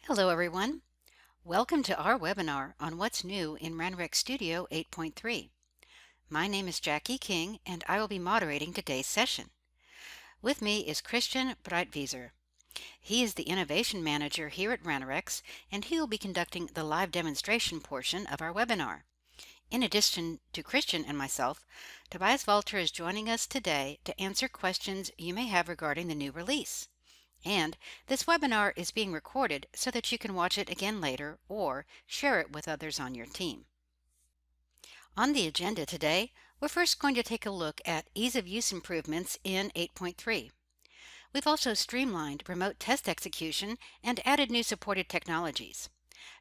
Hello, everyone. Welcome to our webinar on what's new in Ranorex Studio 8.3. My name is Jackie King, and I will be moderating today's session. With me is Christian Breitwieser. He is the Innovation Manager here at Ranorex, and he will be conducting the live demonstration portion of our webinar. In addition to Christian and myself, Tobias Walter is joining us today to answer questions you may have regarding the new release. And this webinar is being recorded so that you can watch it again later or share it with others on your team. On the agenda today, we're first going to take a look at ease of use improvements in 8.3. We've also streamlined remote test execution and added new supported technologies.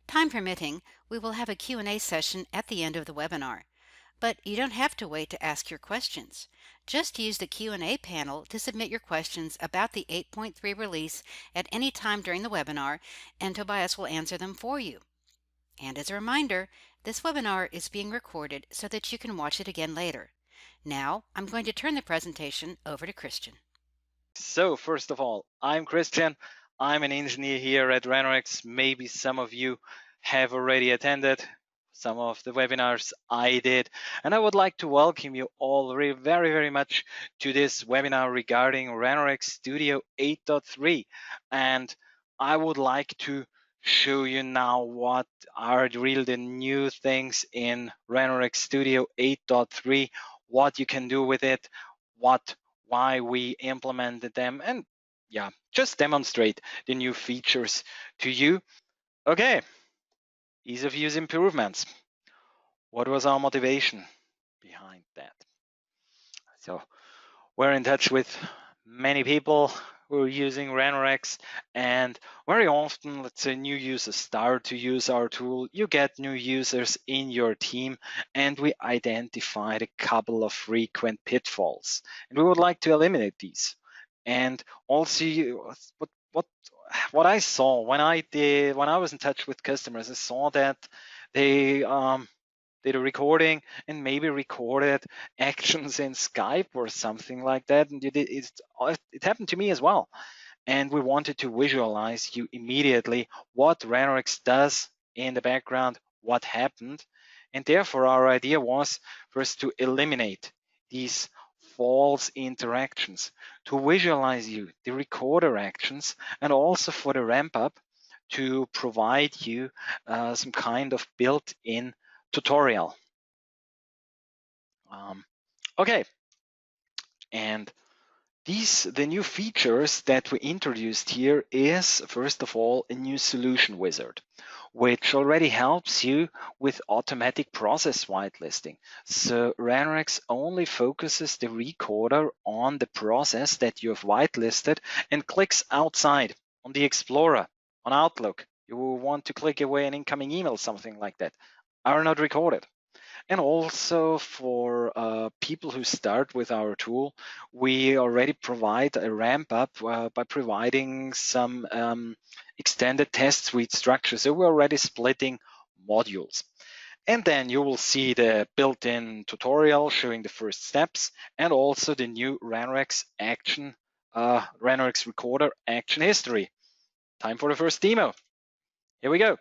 Time permitting, we will have a Q&A session at the end of the webinar. But you don't have to wait to ask your questions. Just use the Q&A panel to submit your questions about the 8.3 release at any time during the webinar, and Tobias will answer them for you. And as a reminder, this webinar is being recorded so that you can watch it again later. Now, I'm going to turn the presentation over to Christian. So first of all, I'm Christian. I'm an engineer here at Ranorex. Maybe some of you have already attended some of the webinars I did. And I would like to welcome you all very, very much to this webinar regarding Ranorex Studio 8.3. And I would like to show you now what are really the new things in Ranorex Studio 8.3, what you can do with it, why we implemented them, and yeah, just demonstrate the new features to you. Okay, ease of use improvements. What was our motivation behind that? So we're in touch with many people who are using Ranorex, and very often, let's say new users start to use our tool, you get new users in your team, and we identified a couple of frequent pitfalls, and we would like to eliminate these. And also, what I saw when I was in touch with customers, I saw that they did a recording and maybe recorded actions in Skype or something like that. And it happened to me as well. And we wanted to visualize you immediately what Ranorex does in the background, what happened. And therefore, our idea was first to eliminate these false interactions, to visualize you the recorder actions, and also for the ramp up to provide you some kind of built-in tutorial. Okay, and the new features that we introduced here is, first of all, a new solution wizard, which already helps you with automatic process whitelisting. So Ranorex only focuses the recorder on the process that you have whitelisted and clicks outside on the Explorer, on Outlook. You will want to click away an incoming email, something like that, are not recorded. And also for people who start with our tool, we already provide a ramp up by providing some extended test suite structure. So we're already splitting modules. And then you will see the built-in tutorial showing the first steps and also the new Ranorex action, Ranorex recorder action history. Time for the first demo. Here we go.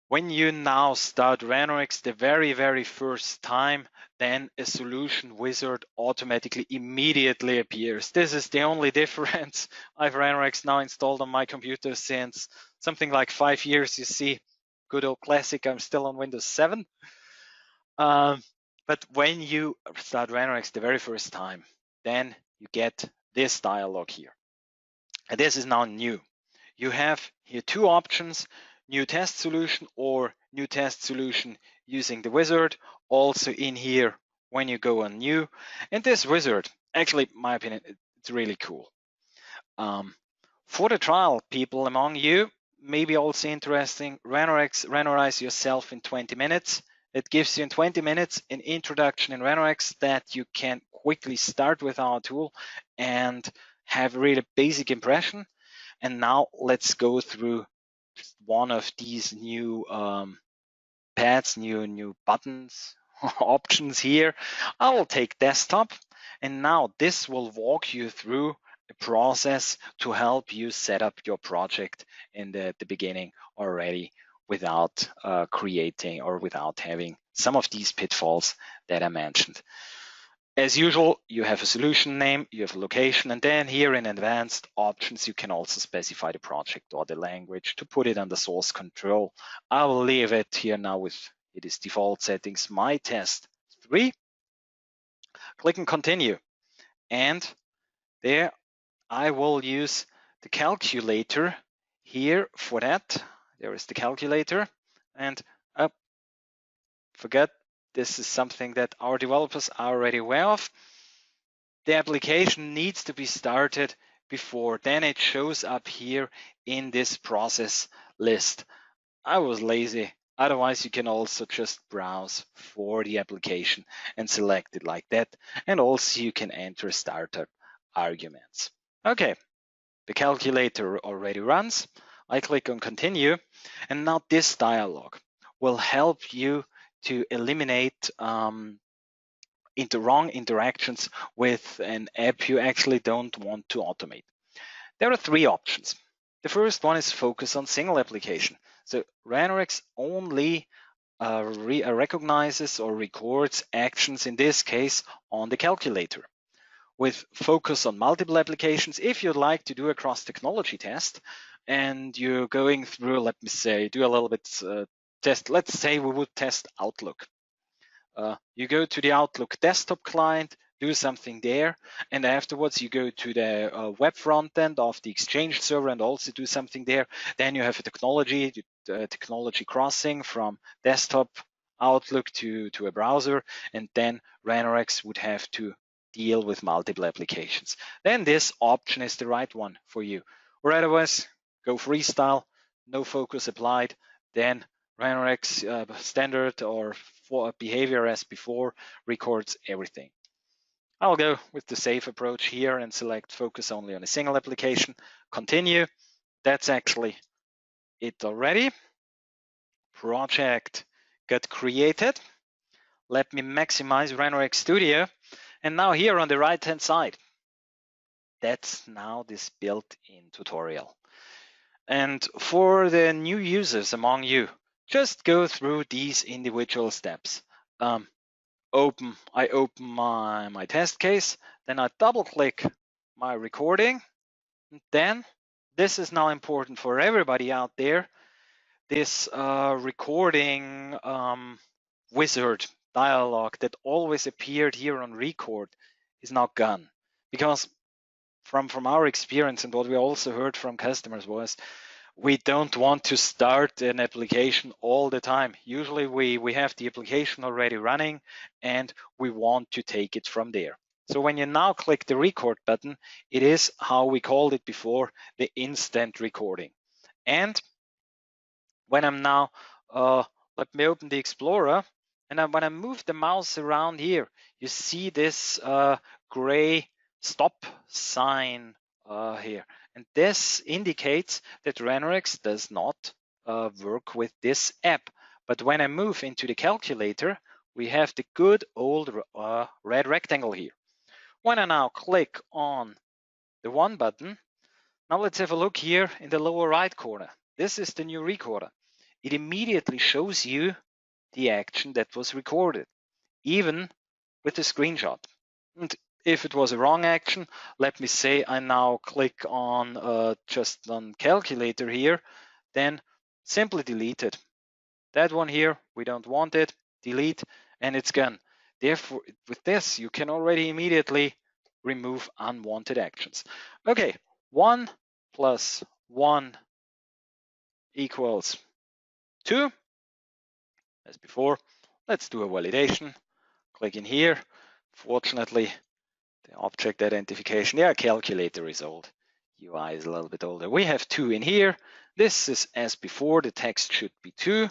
When you now start Ranorex the very first time, then a solution wizard automatically immediately appears. This is the only difference. I've Ranorex now installed on my computer since something like 5 years. You see, good old classic, I'm still on Windows 7. But when you start Ranorex the very first time, then you get this dialog here. And this is now new. You have here two options: new test solution or new test solution using the wizard. Also in here when you go on new. And this wizard, actually, in my opinion, it's really cool. For the trial people among you, maybe also interesting, Ranorize yourself in 20 minutes. It gives you in 20 minutes an introduction in Ranorex that you can quickly start with our tool and have a really basic impression. And now let's go through one of these new pads, new buttons, options here. I will take desktop, and now this will walk you through a process to help you set up your project in the beginning already without creating or without having some of these pitfalls that I mentioned. As usual, you have a solution name, you have a location, and then here in advanced options, you can also specify the project or the language to put it under source control. I will leave it here now with it is default settings, my test 3. Click and continue. And there I will use the calculator here for that. There is the calculator. And forget, this is something that our developers are already aware of. The application needs to be started before then it shows up here in this process list. I was lazy. Otherwise, you can also just browse for the application and select it like that. And also you can enter startup arguments. Okay, the calculator already runs. I click on continue. And now this dialog will help you to eliminate wrong interactions with an app you actually don't want to automate. There are 3 options. The first one is focus on single application. So Ranorex only recognizes or records actions, in this case, on the calculator. With focus on multiple applications, if you'd like to do a cross-technology test and you're going through, let me say, do a little bit test. Let's say we would test Outlook. You go to the Outlook desktop client, do something there, and afterwards you go to the web front end of the Exchange server and also do something there. Then you have a technology crossing from desktop Outlook to a browser, and then Ranorex would have to deal with multiple applications. Then this option is the right one for you. Or otherwise, go freestyle, no focus applied, then Ranorex standard or for behavior as before records everything. I'll go with the safe approach here and select focus only on a single application. Continue. That's actually it already. Project got created. Let me maximize Ranorex Studio. And now here on the right-hand side, that's now this built-in tutorial. And for the new users among you, just go through these individual steps. I open my test case, then I double click my recording. And then this is now important for everybody out there. This recording wizard dialog that always appeared here on record is now gone, because from our experience and what we also heard from customers was we don't want to start an application all the time. Usually we have the application already running and we want to take it from there. So when you now click the record button, it is how we called it before, the instant recording. And when I'm now, let me open the Explorer, and when I move the mouse around here, you see this gray stop sign here. And this indicates that Ranorex does not work with this app. But when I move into the calculator, we have the good old red rectangle here. When I now click on the one button, now let's have a look here in the lower right corner. This is the new recorder. It immediately shows you the action that was recorded, even with the screenshot. And if it was a wrong action, let me say I now click on just on calculator here, then simply delete it. That one here, we don't want it, delete, and it's gone. Therefore, with this, you can already immediately remove unwanted actions. Okay, 1 plus 1 equals 2. As before, let's do a validation. Click in here. Fortunately, the object identification, yeah, calculator is old. UI is a little bit older. We have 2 in here. This is as before, the text should be 2.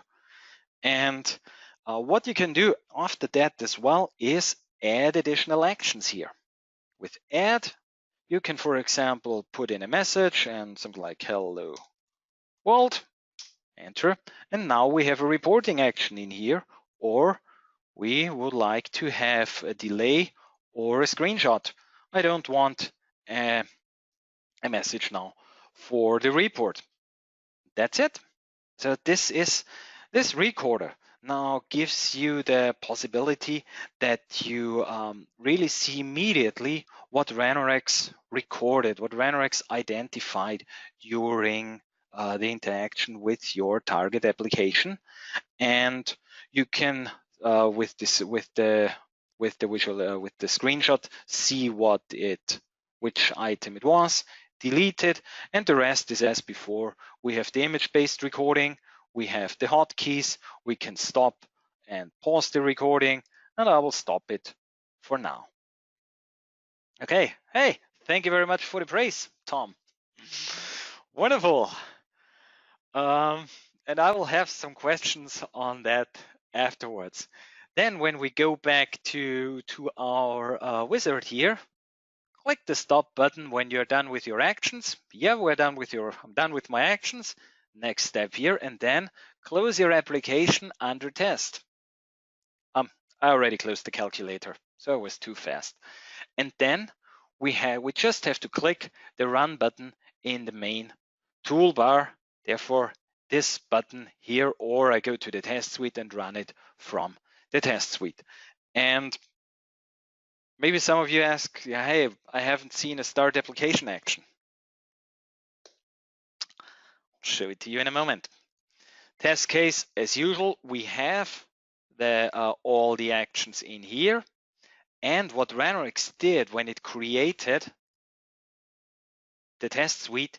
And what you can do after that as well is add additional actions here. With add, you can, for example, put in a message and something like hello world, enter, and now we have a reporting action in here, or we would like to have a delay or a screenshot. I don't want a a message now for the report. That's it. So this recorder now gives you the possibility that you really see immediately what Ranorex recorded, what Ranorex identified during the interaction with your target application, and you can with the visual with the screenshot see which item it was, delete it, and the rest is as before. We have the image-based recording, we have the hotkeys, we can stop and pause the recording, and I will stop it for now. Okay, hey, thank you very much for the praise, Tom. Wonderful. And I will have some questions on that afterwards. Then when we go back to our wizard here, click the stop button when you're done with your actions. Yeah, I'm done with my actions. Next step here, and then close your application under test. I already closed the calculator, so it was too fast. And then we just have to click the run button in the main toolbar. Therefore, this button here, or I go to the test suite and run it from the test suite. And maybe some of you ask, hey, I haven't seen a start application action. I'll show it to you in a moment. Test case, as usual, we have all the actions in here. And what Ranorex did when it created the test suite,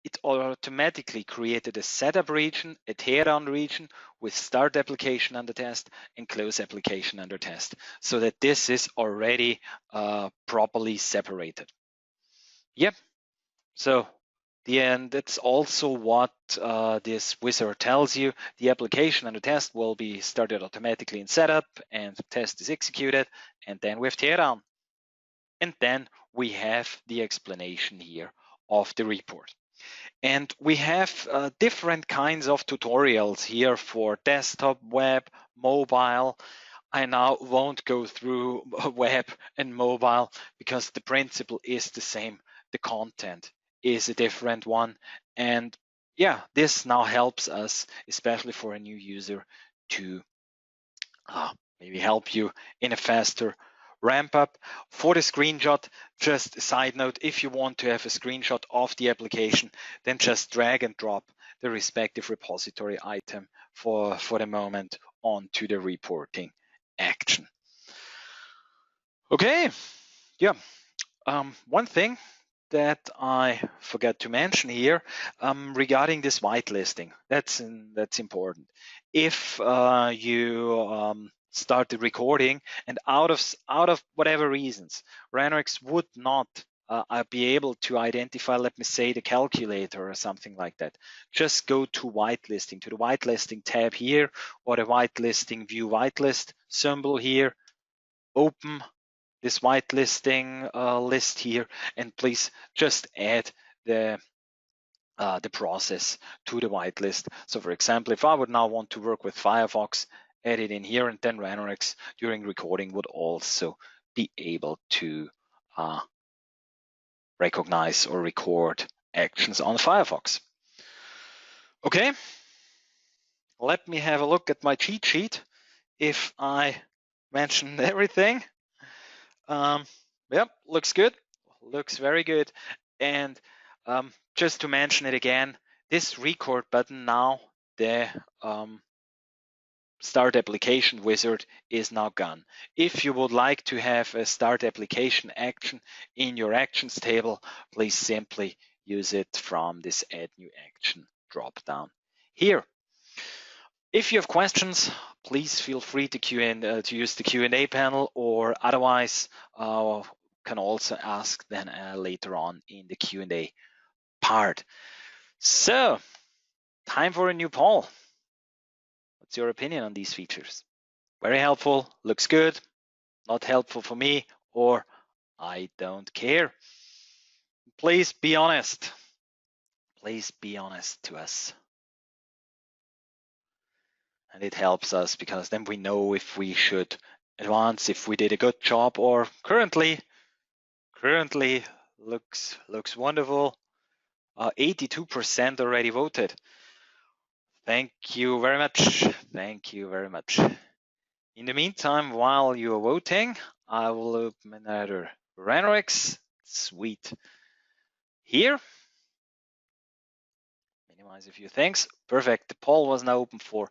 it automatically created a setup region, a teardown region with start application under test and close application under test, so that this is already properly separated. Yep. So that's also what this wizard tells you. The application under test will be started automatically in setup, and test is executed, and then we have teardown. And then we have the explanation here of the report. And we have different kinds of tutorials here for desktop, web, mobile. I now won't go through web and mobile because the principle is the same. The content is a different one. And yeah, this now helps us, especially for a new user, to maybe help you in a faster ramp up. For the screenshot, just a side note, if you want to have a screenshot of the application, then just drag and drop the respective repository item for the moment onto the reporting action. Okay, yeah. One thing that I forgot to mention here regarding this whitelisting, that's important. If you start the recording and out of whatever reasons, Ranorex would not be able to identify, let me say, the calculator or something like that, just go to whitelisting, to the whitelisting tab here, or the whitelisting view whitelist symbol here, open this whitelisting list here, and please just add the process to the whitelist. So for example, if I would now want to work with Firefox, add it in here, and then Ranorex during recording would also be able to recognize or record actions on Firefox. Okay, let me have a look at my cheat sheet if I mentioned everything. Yep, looks good, looks very good. And just to mention it again, this record button now, the start application wizard is now gone. If you would like to have a start application action in your actions table, please simply use it from this add new action drop down here. If you have questions, please feel free to use the Q&A panel, or otherwise can also ask then later on in the Q&A part. So, time for a new poll. What's your opinion on these features? Very helpful, looks good, not helpful for me, or I don't care. Please be honest. Please be honest to us. And it helps us because then we know if we should advance, if we did a good job, or currently Looks wonderful. 82% already voted. Thank you very much. Thank you very much. In the meantime, while you are voting, I will open another Ranorex suite here. Minimize a few things. Perfect. The poll was now open for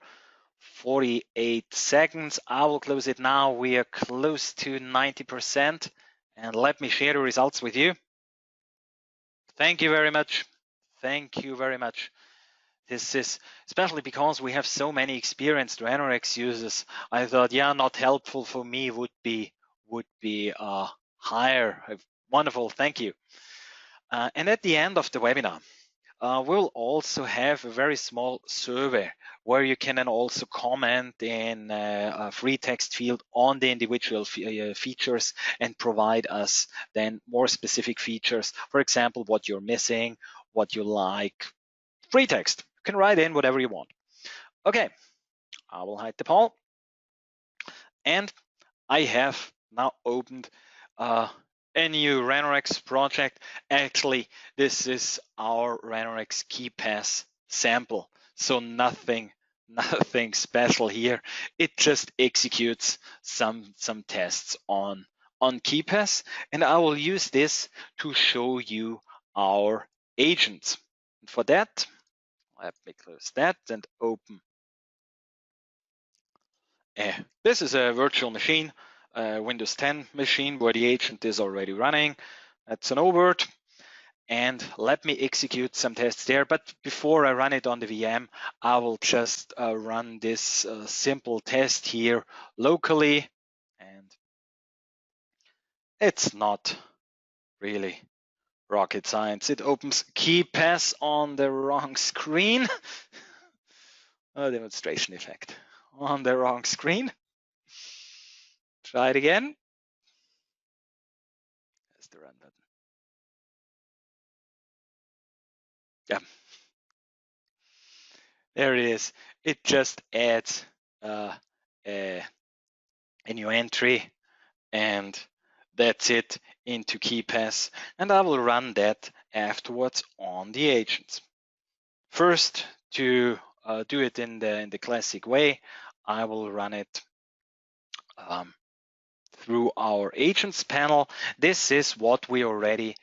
48 seconds. I will close it now. We are close to 90%. And let me share the results with you. Thank you very much. Thank you very much. This is especially because we have so many experienced Ranorex users. I thought, yeah, not helpful for me would be higher. Wonderful, thank you. And at the end of the webinar, we'll also have a very small survey where you can then also comment in a free text field on the individual features and provide us then more specific features. For example, what you're missing, what you like. Free text. You can write in whatever you want. Okay, I will hide the poll. And I have now opened a new Ranorex project. Actually, this is our Ranorex KeyPass sample. So nothing special here. It just executes some tests on KeyPass, and I will use this to show you our agents. For that, let me close that and open. This is a virtual machine, Windows 10 machine where the agent is already running. That's an overt. And let me execute some tests there. But before I run it on the VM, I will just run this simple test here locally. And it's not really rocket science. It opens KeyPass on the wrong screen. A demonstration effect on the wrong screen. Try it again. There's the run button. Yeah, there it is. It just adds a new entry, and that's it into KeyPass. And I will run that afterwards on the agents. First, to do it in the classic way, I will run it through our agents panel. This is what we already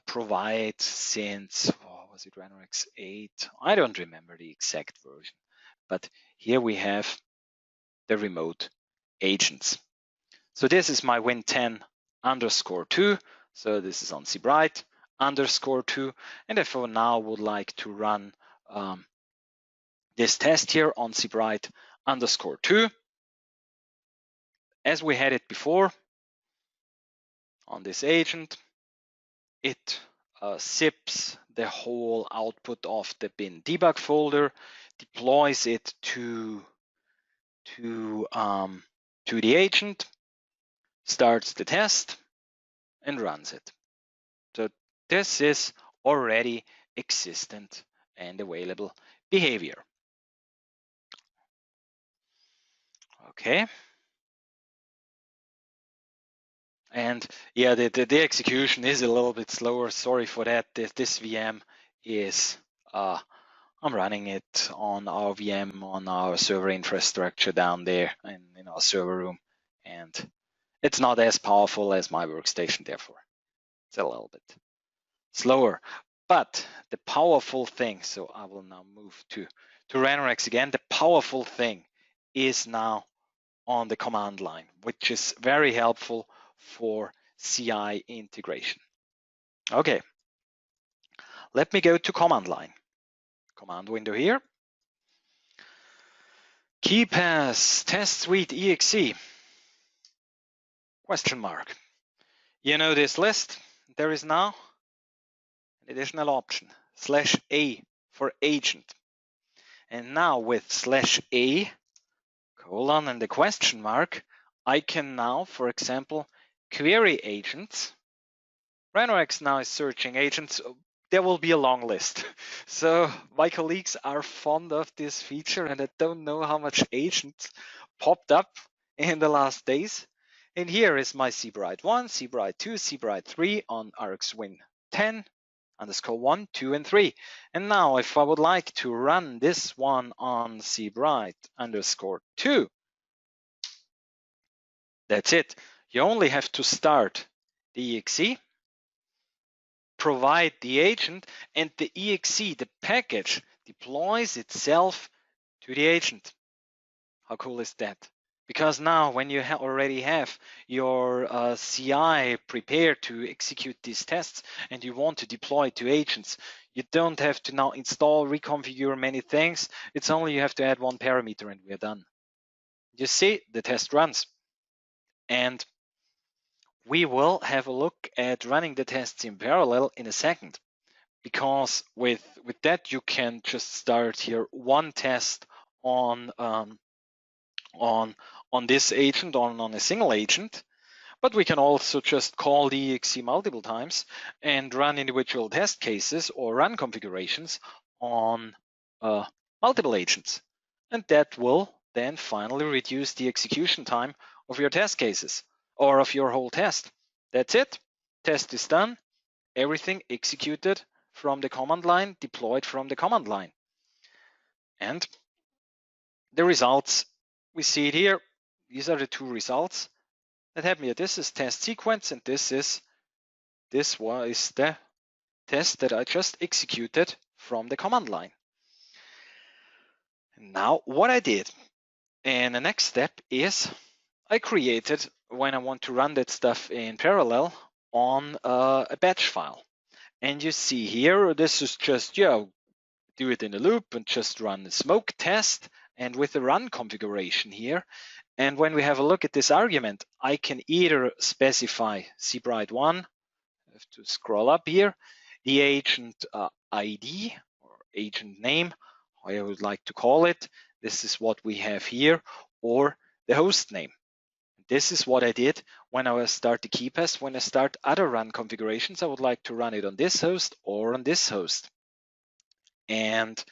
provide since, was it Ranorex 8? I don't remember the exact version, but here we have the remote agents. So this is my Win10_2. So this is on cbright_2. And if I now would like to run this test here on cbright_2, as we had it before on this agent, it zips the whole output of the bin debug folder, deploys it to the agent, starts the test, and runs it. So this is already existent and available behavior. Okay. And yeah, the execution is a little bit slower. Sorry for that. This VM is, I'm running it on our VM, on our server infrastructure down there in our server room. And it's not as powerful as my workstation, therefore. It's a little bit slower. But the powerful thing, so I will now move to Ranorex again. The powerful thing is now on the command line, which is very helpful for CI integration. Okay, let me go to command line. Command window here. KeyPass test suite exe. Question mark. You know this list. There is now an additional option, /a for agent. And now with /a, colon and the question mark, I can now, for example, query agents. Ranorex now is searching agents. There will be a long list. So my colleagues are fond of this feature, and I don't know how much agents popped up in the last days. And here is my cbrite 1, cbrite 2, cbrite 3 on RxWin 10 underscore 1, 2, and 3. And now if I would like to run this one on cbrite underscore 2, that's it. You only have to start the exe, provide the agent, and the exe, the package, deploys itself to the agent. How cool is that? Because now when you already have your CI prepared to execute these tests and you want to deploy to agents, you don't have to now install, reconfigure many things. It's only you have to add one parameter and we're done. You see, the test runs. And we will have a look at running the tests in parallel in a second, because with that you can just start here one test on this agent, on a single agent, but we can also just call the exe multiple times and run individual test cases or run configurations on multiple agents. And that will then finally reduce the execution time of your test cases or of your whole test. That's it. Test is done. Everything executed from the command line, deployed from the command line. And the results, we see it here. These are the two results that happened here. This is test sequence, and this was the test that I just executed from the command line. Now what I did, and the next step is I created, when I want to run that stuff in parallel, on a batch file. And you see here, this is just, do it in a loop and just run the smoke test and with the run configuration here. And when we have a look at this argument, I can either specify cbrite1, I have to scroll up here, the agent ID or agent name, how I would like to call it. This is what we have here, or the host name. This is what I did when I start the keypass. When I start other run configurations, I would like to run it on this host or on this host. And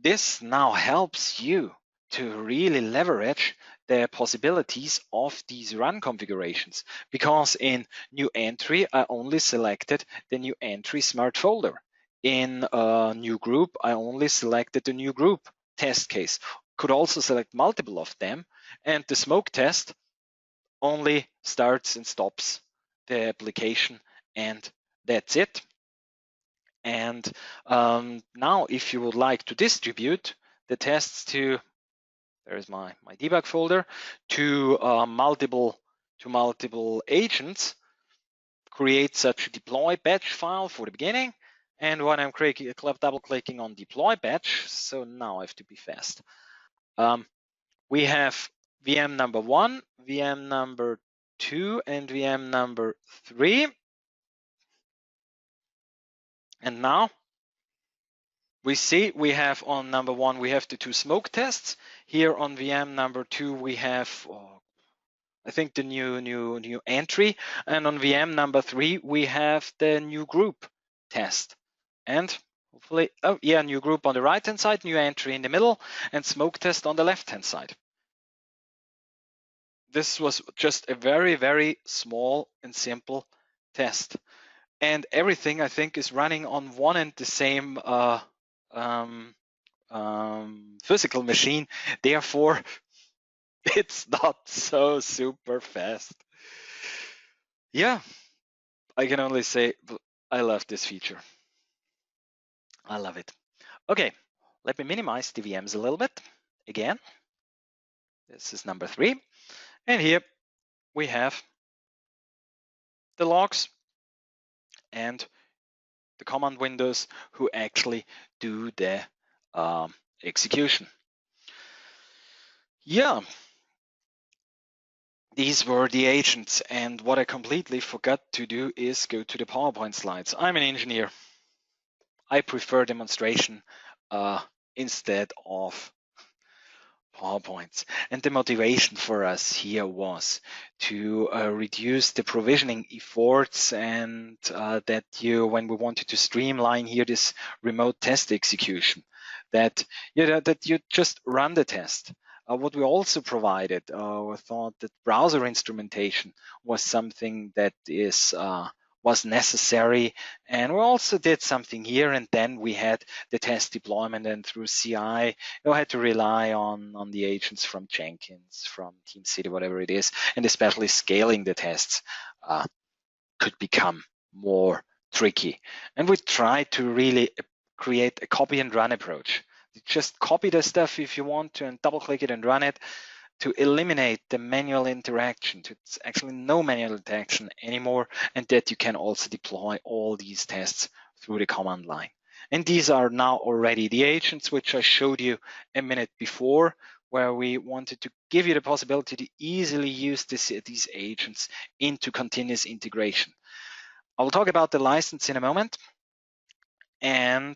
this now helps you to really leverage the possibilities of these run configurations, because in new entry, I only selected the new entry smart folder. In a new group, I only selected the new group test case. Could also select multiple of them, and the smoke test only starts and stops the application, and that's it. And now if you would like to distribute the tests to, there's my debug folder, to multiple agents, create such a deploy batch file for the beginning. And when I'm double clicking on deploy batch, so now I have to be fast. We have VM number 1, VM number 2, and VM number 3. And now we see we have on number 1, we have the 2 smoke tests. Here on VM number 2, we have, I think, the new entry. And on VM number 3, we have the new group test. And hopefully, new group on the right-hand side, new entry in the middle, and smoke test on the left-hand side. This was just a very, very small and simple test. And everything, I think, is running on one and the same physical machine. Therefore, it's not so super fast. Yeah, I can only say I love this feature. I love it. Okay, let me minimize the VMs a little bit. Again, this is number 3. And here we have the logs and the command windows who actually do the execution. Yeah, these were the agents, and what I completely forgot to do is go to the PowerPoint slides. I'm an engineer. I prefer demonstration instead of PowerPoints. And the motivation for us here was to reduce the provisioning efforts, and that when we wanted to streamline here this remote test execution, that you just run the test. What we also provided, we thought that browser instrumentation was something that was necessary, and we also did something here. And then we had the test deployment, and through CI, you had to rely on the agents from Jenkins, from TeamCity, whatever it is, and especially scaling the tests could become more tricky. And we tried to really create a copy and run approach. You just copy the stuff if you want to and double click it and run it to eliminate the manual interaction. It's actually no manual interaction anymore, and that you can also deploy all these tests through the command line. And these are now already the agents which I showed you a minute before, where we wanted to give you the possibility to easily use these agents into continuous integration. I will talk about the license in a moment. And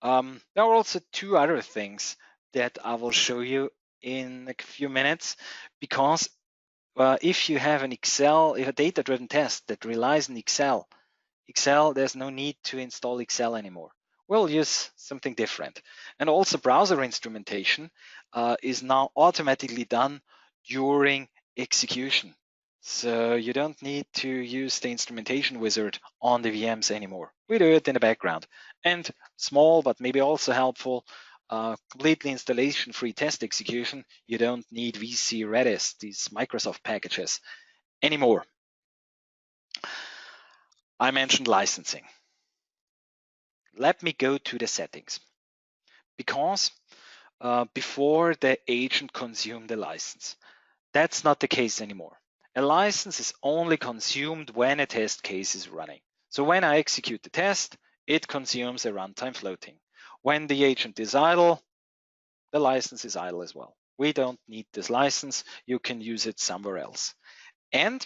there are also two other things that I will show you in a few minutes, because if you have if a data-driven test that relies on Excel, there's no need to install Excel anymore. We'll use something different. And also browser instrumentation is now automatically done during execution. So you don't need to use the instrumentation wizard on the VMs anymore. We do it in the background. And small, but maybe also helpful, completely installation-free test execution. You don't need VC Redis, these Microsoft packages anymore. I mentioned licensing. Let me go to the settings, because before the agent consumed the license, that's not the case anymore. A license is only consumed when a test case is running. So when I execute the test, it consumes a runtime floating. When the agent is idle, the license is idle as well. We don't need this license. You can use it somewhere else. And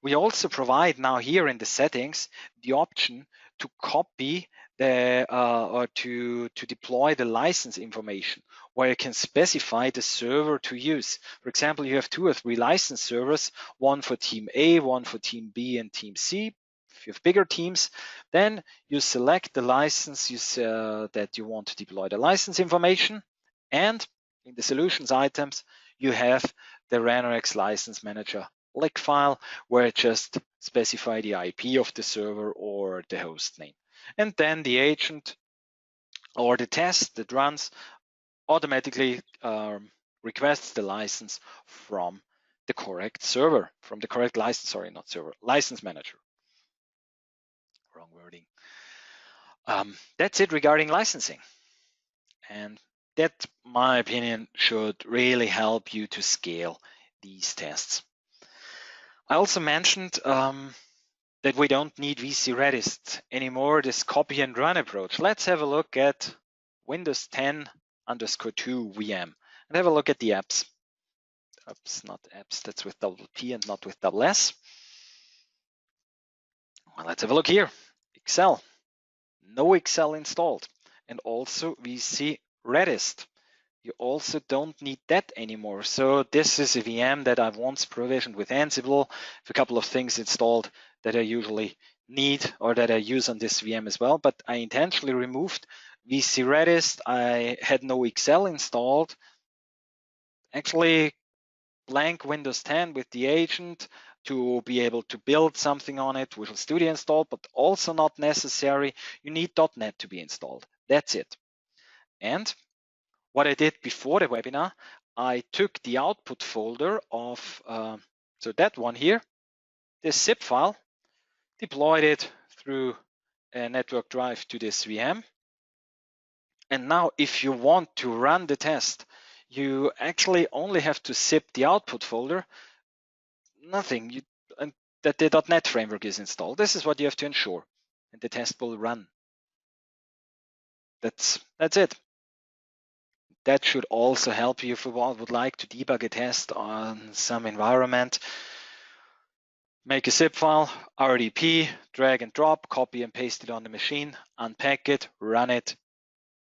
we also provide now here in the settings the option to copy or to deploy the license information, where you can specify the server to use. For example, you have 2 or 3 license servers, one for team A, one for team B, and team C. If you have bigger teams, then you select the license that you want to deploy the license information, and in the solutions items, you have the Ranorex license manager lick file, where I just specify the IP of the server or the host name. And then the agent or the test that runs automatically requests the license from the correct server, from the correct license, sorry, not server, license manager. Wrong wording. That's it regarding licensing. And that, my opinion, should really help you to scale these tests. I also mentioned that we don't need VC Redis anymore, this copy and run approach. Let's have a look at Windows 10 _2 VM and have a look at the apps. Oops, not apps, that's with double P and not with double S. Well, let's have a look here. Excel, no Excel installed. And also VC Redis. You also don't need that anymore. So this is a VM that I've once provisioned with Ansible, with a couple of things installed that I usually need or that I use on this VM as well. But I intentionally removed VC Redis. I had no Excel installed. Actually, blank Windows 10 with the agent to be able to build something on it, Visual Studio installed, but also not necessary. You need .NET to be installed. That's it. And what I did before the webinar, I took the output folder of, so that one here, this zip file, deployed it through a network drive to this VM. And now if you want to run the test, you actually only have to zip the output folder, nothing, and that the .NET framework is installed. This is what you have to ensure, and the test will run. That's it. That should also help you if you would like to debug a test on some environment. Make a zip file, RDP, drag and drop, copy and paste it on the machine, unpack it, run it,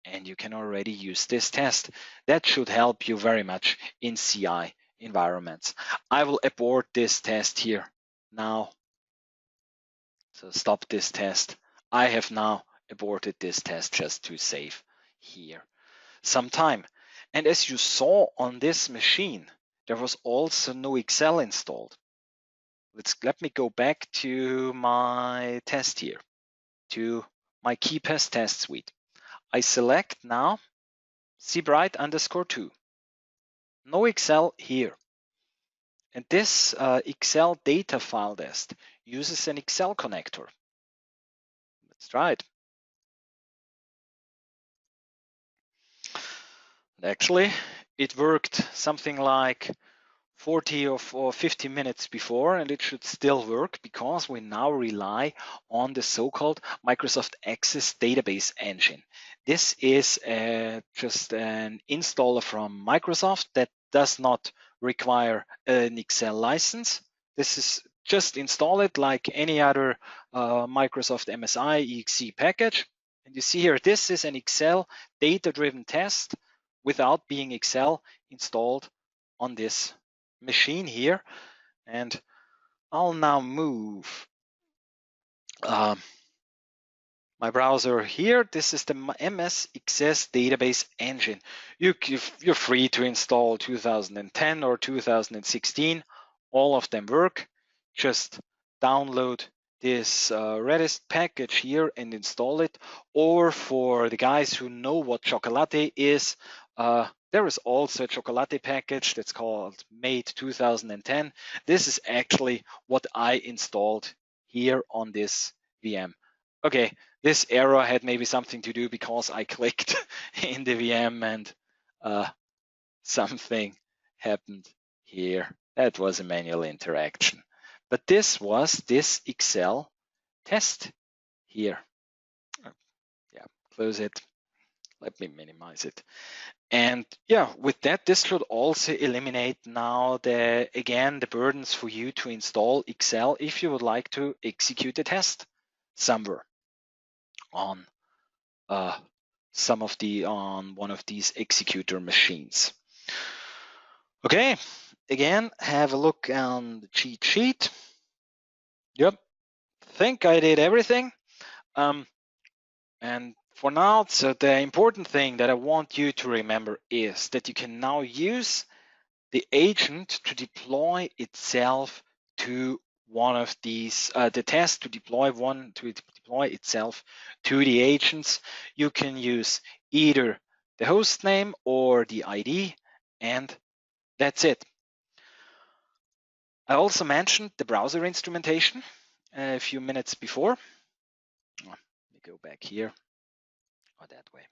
and you can already use this test. That should help you very much in CI environments. I will abort this test here now. So stop this test. I have now aborted this test just to save here some time. And as you saw on this machine, there was also no Excel installed. Let me go back to my test here, to my KeyPass test suite. I select now cbright_2. No Excel here. And this Excel data file test uses an Excel connector. Let's try it. And actually, it worked something like 40 or 50 minutes before, and it should still work because we now rely on the so-called Microsoft Access database engine. This is just an installer from Microsoft that does not require an Excel license. This is just install it like any other Microsoft MSI exe package. And you see here, this is an Excel data-driven test without being Excel installed on this machine here. And I'll now move my browser here. This is the MS Access database engine. You're free to install 2010 or 2016. All of them work. Just download this Redis package here and install it. Or for the guys who know what Chocolate is, there is also a Chocolate package that's called Made 2010. This is actually what I installed here on this VM. Okay, this error had maybe something to do because I clicked in the VM and something happened here. That was a manual interaction. But this was this Excel test here. Yeah, close it. Let me minimize it. And yeah, with that, this should also eliminate now the burdens for you to install Excel if you would like to execute a test somewhere on on one of these executor machines. Okay, again, have a look on the cheat sheet. Yep, think I did everything. And for now, so the important thing that I want you to remember is that you can now use the agent to deploy itself to one of these, the test to deploy itself to the agents. You can use either the host name or the ID, and that's it. I also mentioned the browser instrumentation a few minutes before. Let me go back here or that way.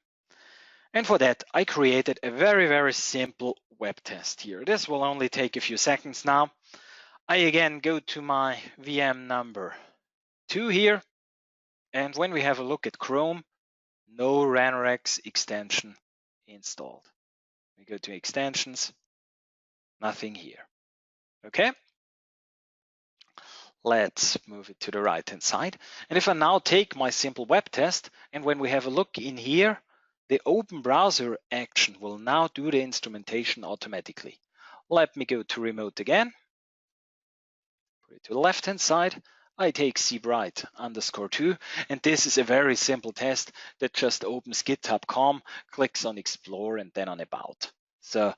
And for that, I created a very, very simple web test here. This will only take a few seconds now. I again go to my VM number 2 here. And when we have a look at Chrome, no Ranorex extension installed. We go to extensions, nothing here. Okay. Let's move it to the right-hand side. And if I now take my simple web test, and when we have a look in here, the open browser action will now do the instrumentation automatically. Let me go to remote again. Put it to the left-hand side. I take cbright_2, and this is a very simple test that just opens github.com, clicks on explore, and then on about. So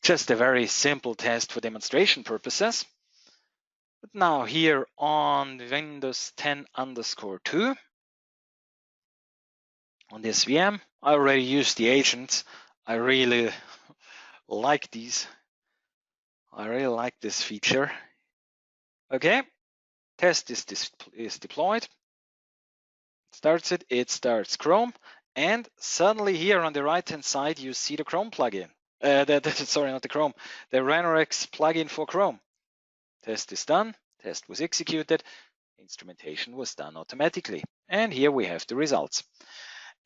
just a very simple test for demonstration purposes. But now here on Windows 10_2, on this VM, I already used the agents. I really like these. I really like this feature. Okay, test is deployed. It starts Chrome, and suddenly here on the right-hand side, you see the Chrome plugin. Sorry, not the Chrome, the Ranorex plugin for Chrome. Test is done, test was executed, instrumentation was done automatically. And here we have the results.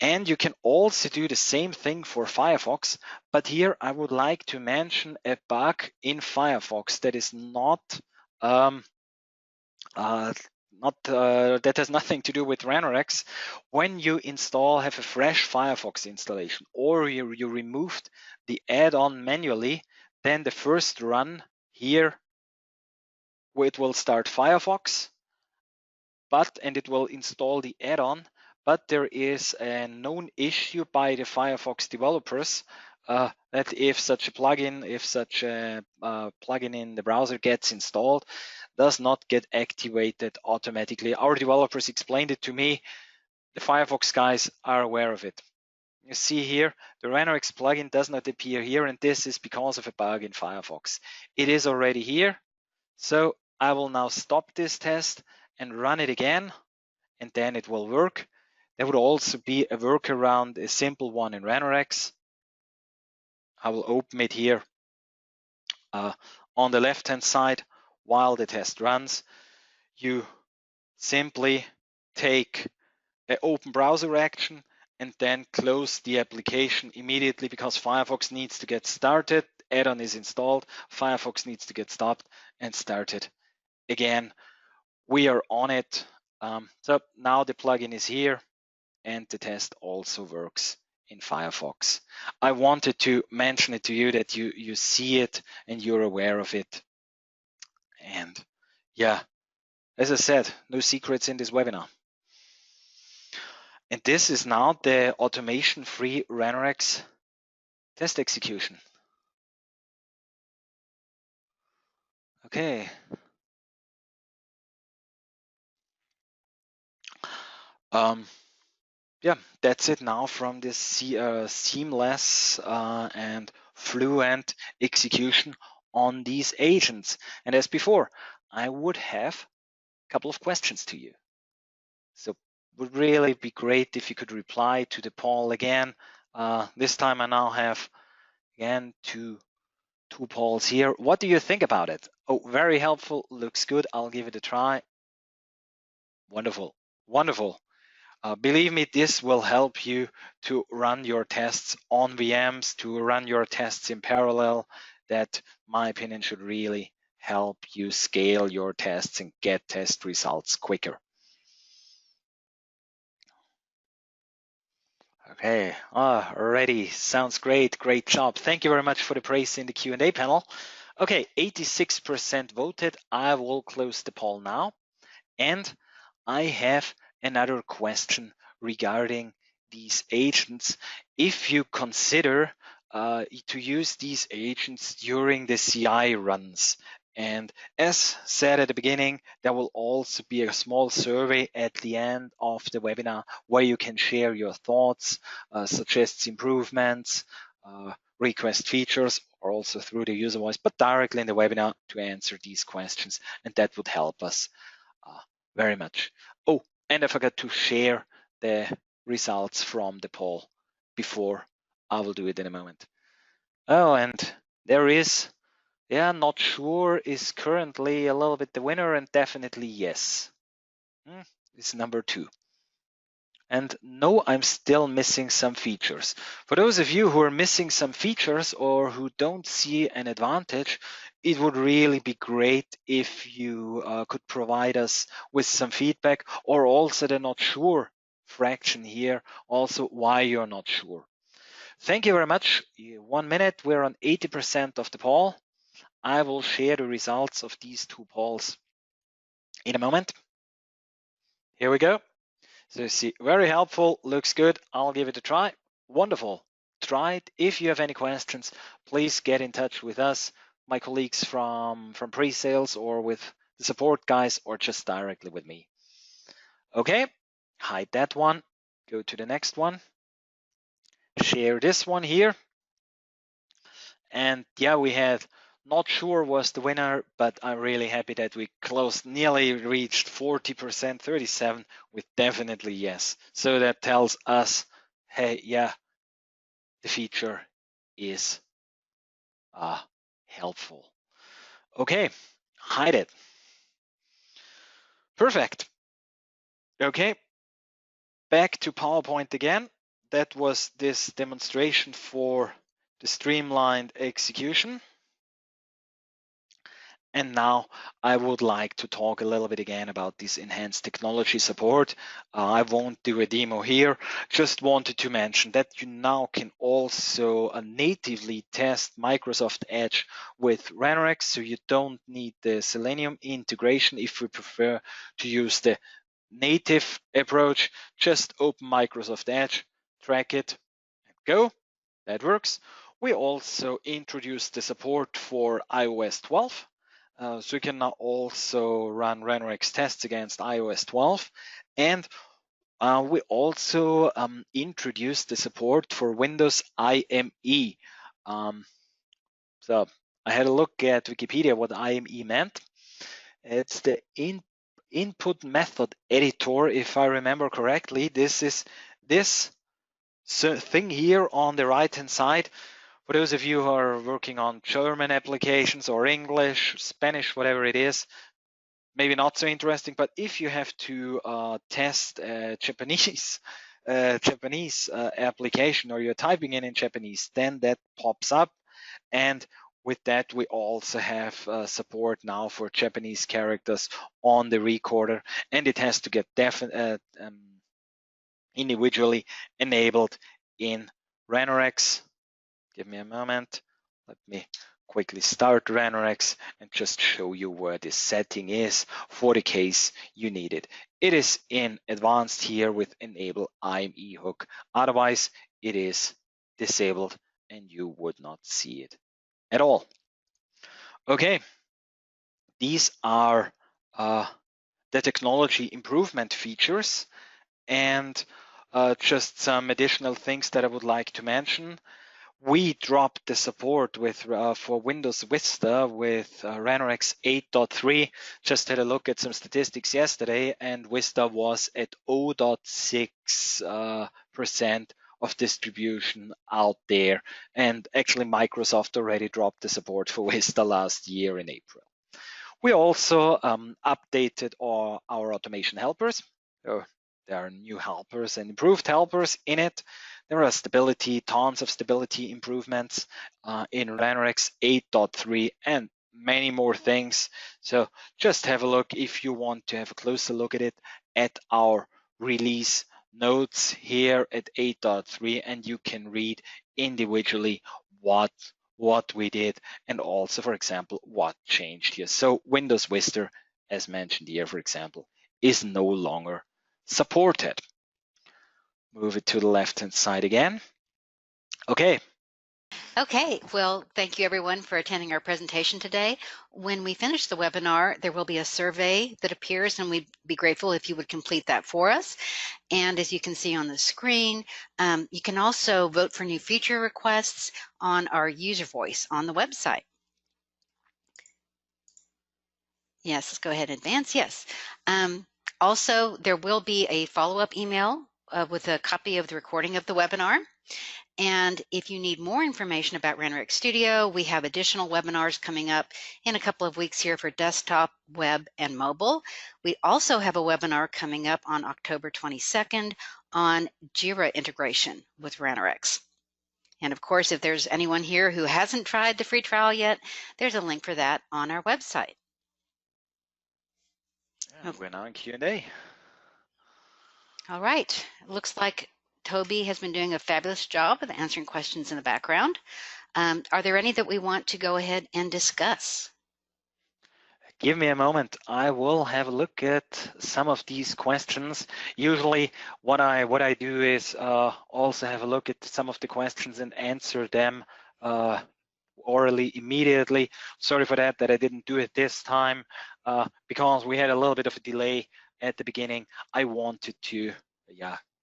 And you can also do the same thing for Firefox, but here I would like to mention a bug in Firefox that is that has nothing to do with Ranorex. When you have a fresh Firefox installation, or you removed the add-on manually, then the first run here, it will start Firefox, and it will install the add-on. But there is a known issue by the Firefox developers that if such a plugin, plugin in the browser gets installed, does not get activated automatically. Our developers explained it to me. The Firefox guys are aware of it. You see here, the Ranorex plugin does not appear here, and this is because of a bug in Firefox. It is already here, so I will now stop this test and run it again, and then it will work. There would also be a workaround, a simple one in Ranorex. I will open it here on the left-hand side while the test runs. You simply take an open browser action and then close the application immediately because Firefox needs to get started. Add-on is installed. Firefox needs to get stopped and started again. We are on it. So now the plugin is here and the test also works in Firefox. I wanted to mention it to you that you see it and you're aware of it. And yeah, as I said, no secrets in this webinar. And this is now the automation-free Ranorex test execution. Okay. Yeah, that's it now from this seamless and fluent execution on these agents. And as before, I would have a couple of questions to you. So it would really be great if you could reply to the poll again. This time I now have, again, two polls here. What do you think about it? Oh, very helpful. Looks good. I'll give it a try. Wonderful. Wonderful. Believe me, this will help you to run your tests on VMs, to run your tests in parallel. That, my opinion, should really help you scale your tests and get test results quicker. Okay, already sounds great. Great job. Thank you very much for the praise in the Q&A panel. Okay, 86% voted. I will close the poll now. And I have another question regarding these agents. If you consider to use these agents during the CI runs, and as said at the beginning, there will also be a small survey at the end of the webinar where you can share your thoughts, suggest improvements, request features, or also through the user voice, but directly in the webinar to answer these questions. And that would help us very much. Oh, and I forgot to share the results from the poll before. I will do it in a moment. Oh, and there is, yeah, not sure is currently a little bit the winner, and definitely yes. It's number 2. And no, I'm still missing some features. For those of you who are missing some features or who don't see an advantage, it would really be great if you could provide us with some feedback, or also the not sure fraction here, also why you're not sure. Thank you very much. 1 minute, we're on 80% of the poll. I will share the results of these 2 polls in a moment. Here we go. So you see, very helpful, looks good. I'll give it a try. Wonderful. Try it. If you have any questions, please get in touch with us, my colleagues from pre-sales, or with the support guys, or just directly with me. Okay, hide that one. Go to the next one. Share this one here. And yeah, we had not sure was the winner, but I'm really happy that we nearly reached 40%, 37 with definitely yes. So that tells us, hey, yeah, the feature is helpful. Okay, hide it. Perfect. Okay, back to PowerPoint again. That was this demonstration for the streamlined execution. And now I would like to talk a little bit again about this enhanced technology support. I won't do a demo here, just wanted to mention that you now can also natively test Microsoft Edge with Ranorex, so you don't need the Selenium integration if you prefer to use the native approach. Just open Microsoft Edge, track it, and go. That works. We also introduced the support for iOS 12. So you can now also run Ranorex tests against iOS 12. And we also introduced the support for Windows IME. So I had a look at Wikipedia what IME meant. It's the input method editor, if I remember correctly. This is this thing here on the right hand side. For those of you who are working on German applications or English, Spanish, whatever it is, maybe not so interesting. But if you have to test a Japanese application, or you're typing in Japanese, then that pops up. And with that, we also have support now for Japanese characters on the recorder, and it has to get individually enabled in Ranorex. Give me a moment. Let me quickly start Ranorex and just show you where this setting is for the case you need it. It is in advanced here with enable IME hook. Otherwise, it is disabled and you would not see it at all. Okay, these are the technology improvement features, and just some additional things that I would like to mention. We dropped the support for Windows Vista with Ranorex 8.3. Just had a look at some statistics yesterday, and Vista was at 0.6% of distribution out there. And actually, Microsoft already dropped the support for Vista last year in April. We also updated our automation helpers. So there are new helpers and improved helpers in it. There are tons of stability improvements in Ranorex 8.3 and many more things. So just have a look if you want to have a closer look at it at our release notes here at 8.3, and you can read individually what we did, and also, for example, what changed here. So Windows Vista, as mentioned here, for example, is no longer supported. Move it to the left-hand side again. Okay. Okay, well, thank you everyone for attending our presentation today. When we finish the webinar, there will be a survey that appears, and we'd be grateful if you would complete that for us. And as you can see on the screen, you can also vote for new feature requests on our user voice on the website. Yes, let's go ahead and advance. Yes. Also, there will be a follow-up email with a copy of the recording of the webinar. And if you need more information about Ranorex Studio, we have additional webinars coming up in a couple of weeks here for desktop, web, and mobile. We also have a webinar coming up on October 22nd on Jira integration with Ranorex. And of course, if there's anyone here who hasn't tried the free trial yet, there's a link for that on our website. Yeah, we're now in Q&A. All right. It looks like Toby has been doing a fabulous job of answering questions in the background. Are there any that we want to go ahead and discuss? Give me a moment. I will have a look at some of these questions. Usually what I do is also have a look at some of the questions and answer them orally immediately. Sorry for that I didn't do it this time because we had a little bit of a delay at the beginning. I wanted to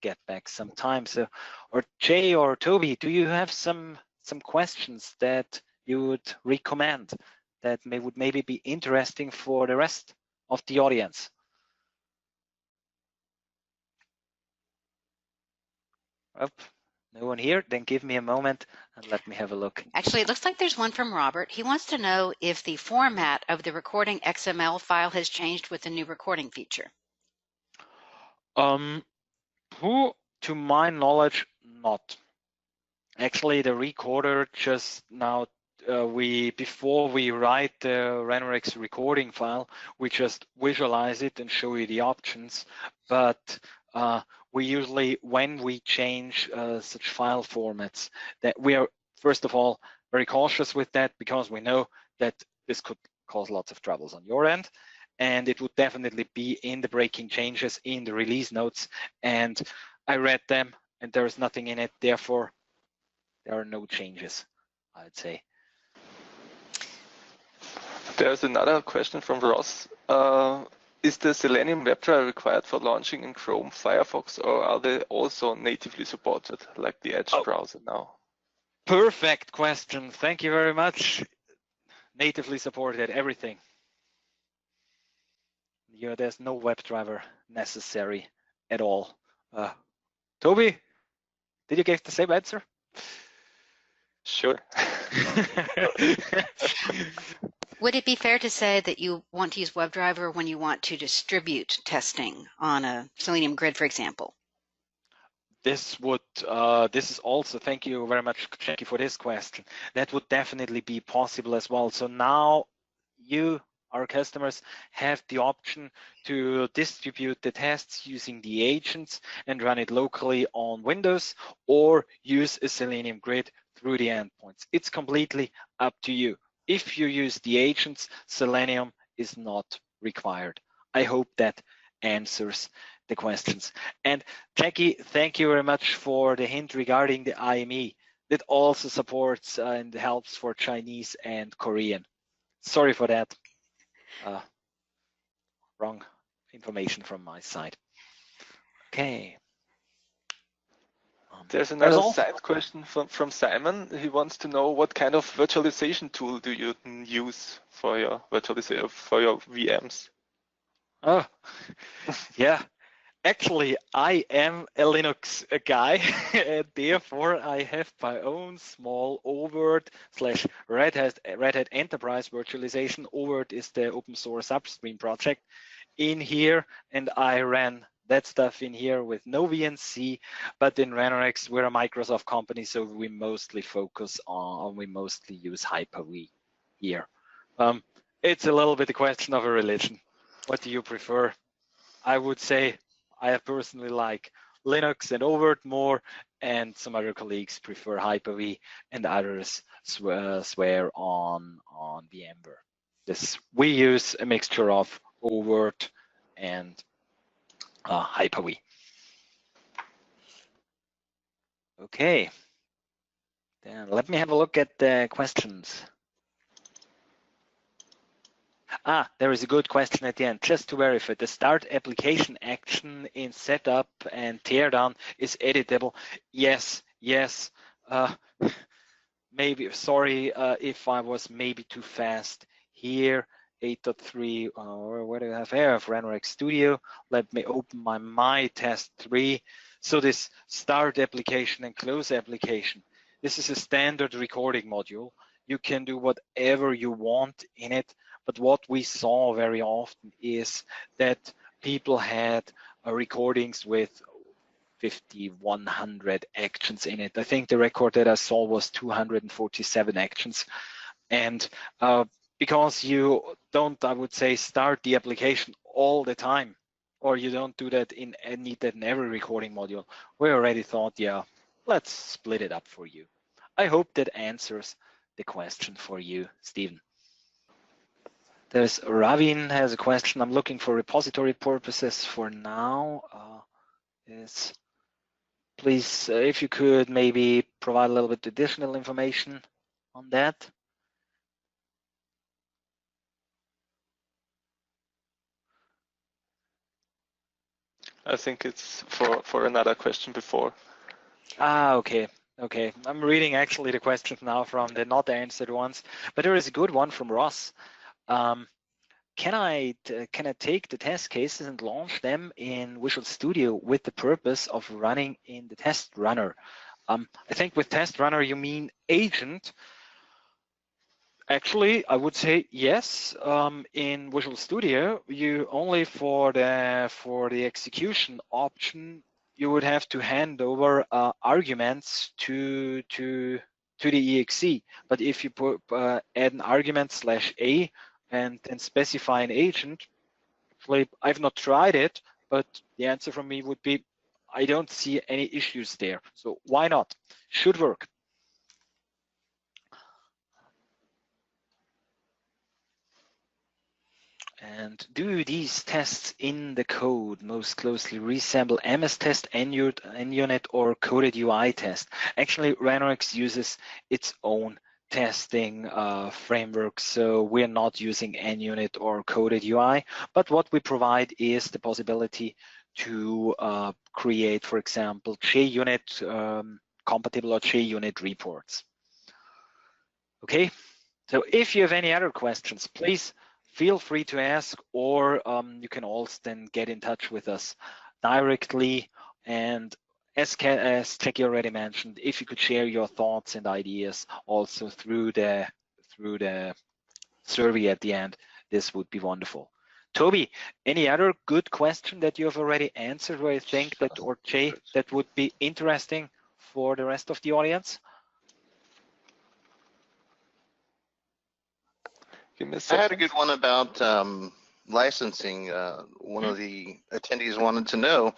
get back some time. So, or Jay or Toby, do you have some questions that you would recommend that would maybe be interesting for the rest of the audience? Oh, no one here? Then give me a moment and let me have a look. Actually, it looks like there's one from Robert. He wants to know if the format of the recording XML file has changed with the new recording feature. To my knowledge, not. Actually, the recorder just now, before we write the Ranorex recording file, we just visualize it and show you the options. But we usually, when we change such file formats, that we are, first of all, very cautious with that, because we know that this could cause lots of troubles on your end. And it would definitely be in the breaking changes in the release notes. And I read them and there is nothing in it. Therefore, there are no changes I'd say. There's another question from Ross. Is the Selenium WebDriver required for launching in Chrome, Firefox, or are they also natively supported, like the Edge browser now? Perfect question. Thank you very much. Natively supported everything. There's no WebDriver necessary at all. Toby, did you give the same answer? Sure. Would it be fair to say that you want to use WebDriver when you want to distribute testing on a Selenium grid, for example? This is also, thank you very much, Jackie, for this question. That would definitely be possible as well. So now you, our customers, have the option to distribute the tests using the agents and run it locally on Windows, or use a Selenium grid through the endpoints. It's completely up to you. If you use the agents, Selenium is not required. I hope that answers the questions. And Jackie, thank you very much for the hint regarding the IME. That also supports and helps for Chinese and Korean. Sorry for that. Wrong information from my side. Okay. There's another side question from Simon. He wants to know what kind of virtualization tool do you use for your virtualization, for your VMs? Oh, yeah. Actually, I am a Linux guy, and therefore I have my own small overt / Red Hat Enterprise virtualization. Overt is the open source upstream project in here, and I ran that stuff in here with no VNC. But in Ranorex, we're a Microsoft company, so we mostly use Hyper-V here. It's a little bit a question of a religion. What do you prefer? I would say I personally like Linux and Overt more, and some other colleagues prefer Hyper-V, and others swear on VMware. We use a mixture of Overt and Hyper-V. Okay, then let me have a look at the questions. There is a good question at the end. Just to verify, the start application action in setup and teardown is editable. Yes. Maybe, sorry if I was maybe too fast here. 8.3, what do I have here? I have Ranorex Studio. Let me open my test 3. So this start application and close application, this is a standard recording module. You can do whatever you want in it. But what we saw very often is that people had recordings with 50, 100 actions in it. I think the record that I saw was 247 actions. And because you don't, I would say, start the application all the time, or you don't do that in every recording module, we already thought, yeah, let's split it up for you. I hope that answers the question for you, Stephen. There's Ravin has a question. I'm looking for repository purposes for now. Please, if you could maybe provide a little bit additional information on that. I think it's for another question before. Okay. I'm reading actually the questions now from the not answered ones, but there is a good one from Ross. Can I take the test cases and launch them in Visual Studio with the purpose of running in the test runner? I think with test runner you mean agent. Actually, I would say yes. In Visual Studio, you only for the execution option, you would have to hand over arguments to the exe. But if you add an argument /a and then specify an agent, actually, I've not tried it, but the answer from me would be, I don't see any issues there. So why not? Should work. And do these tests in the code most closely resemble MS test, NUnit, or coded UI test? Actually, Ranorex uses its own testing framework, so we're not using NUnit or coded UI, but what we provide is the possibility to create, for example, JUnit compatible or JUnit reports. Okay, so if you have any other questions, please feel free to ask, or you can also then get in touch with us directly. And as Jackie already mentioned, if you could share your thoughts and ideas also through the survey at the end, this would be wonderful. Toby, any other good question that you have already answered, where you think that, or Jay, that would be interesting for the rest of the audience? Give me a I second. had a good one about licensing. One of the attendees wanted to know,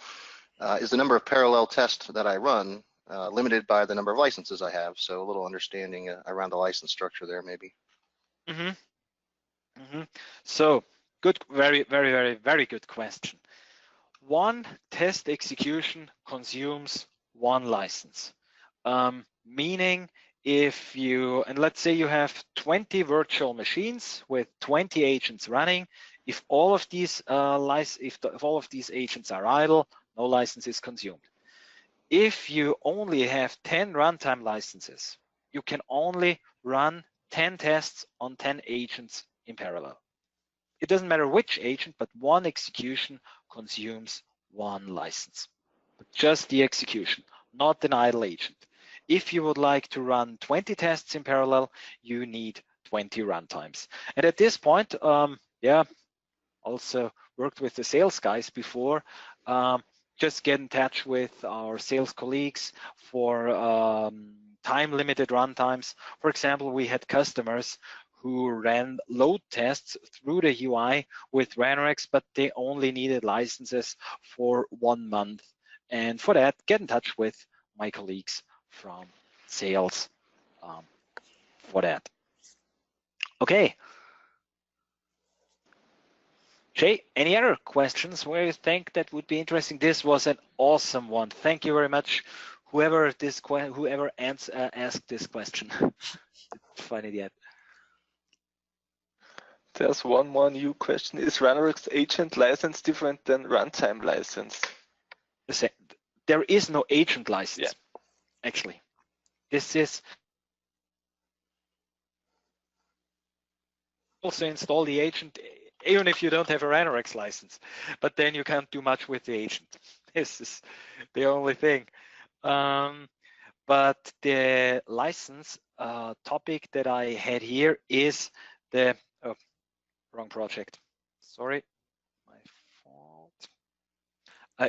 is the number of parallel tests that I run limited by the number of licenses I have? So a little understanding around the license structure there, maybe. So good, very good question. One test execution consumes one license, meaning if you, and let's say you have 20 virtual machines with 20 agents running, if all of these if all of these agents are idle, no license is consumed. If you only have 10 runtime licenses, you can only run 10 tests on 10 agents in parallel. It doesn't matter which agent, but one execution consumes one license. But just the execution, not an idle agent. If you would like to run 20 tests in parallel, you need 20 runtimes. And at this point, yeah, also worked with the sales guys before. Just get in touch with our sales colleagues for time-limited runtimes. For example, we had customers who ran load tests through the UI with Ranorex, but they only needed licenses for 1 month. And for that, get in touch with my colleagues from sales for that. Okay. Jay, any other questions where you think that would be interesting? This was an awesome one. Thank you very much, whoever asked this question. Find it yet. There's one more new question. Is Ranorex agent license different than runtime license? There is no agent license, actually. This is also install the agent even if you don't have a Ranorex license, but then you can't do much with the agent. This is the only thing. But the license topic that I had here is the, oh, wrong project. Sorry, my fault.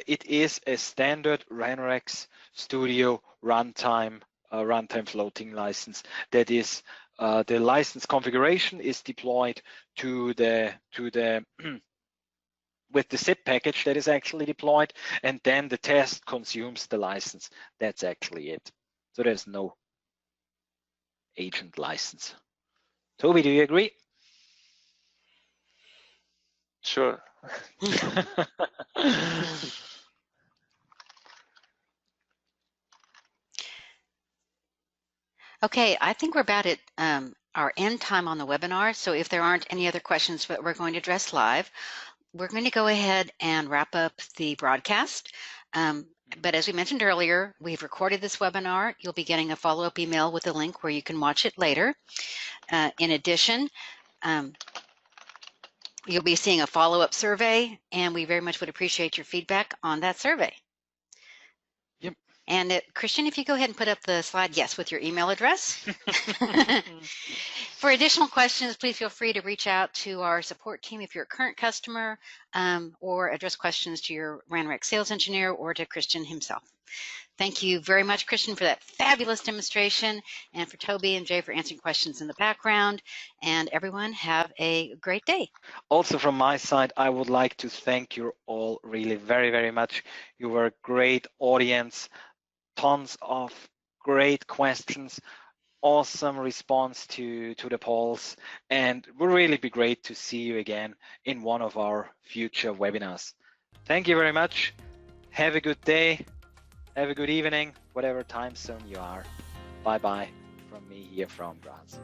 It is a standard Ranorex Studio runtime floating license. That is, the license configuration is deployed to the with the zip package that is actually deployed, and then the test consumes the license. That's actually it. So there's no agent license. Toby, do you agree? Sure. Okay, I think we're about at our end time on the webinar. So if there aren't any other questions that we're going to address live, we're going to go ahead and wrap up the broadcast. But as we mentioned earlier, we've recorded this webinar. You'll be getting a follow-up email with a link where you can watch it later. In addition, you'll be seeing a follow-up survey, and we very much would appreciate your feedback on that survey. Yep. And Christian, if you go ahead and put up the slide, yes, with your email address. For additional questions, please feel free to reach out to our support team if you're a current customer, or address questions to your Ranorex sales engineer or to Christian himself. Thank you very much, Christian, for that fabulous demonstration, and for Toby and Jay for answering questions in the background. And everyone, have a great day. Also from my side, I would like to thank you all really very much. You were a great audience, tons of great questions, awesome response to the polls, and it will really be great to see you again in one of our future webinars. Thank you very much. Have a good day. Have a good evening, whatever time zone you are. Bye-bye. from me here from Braz.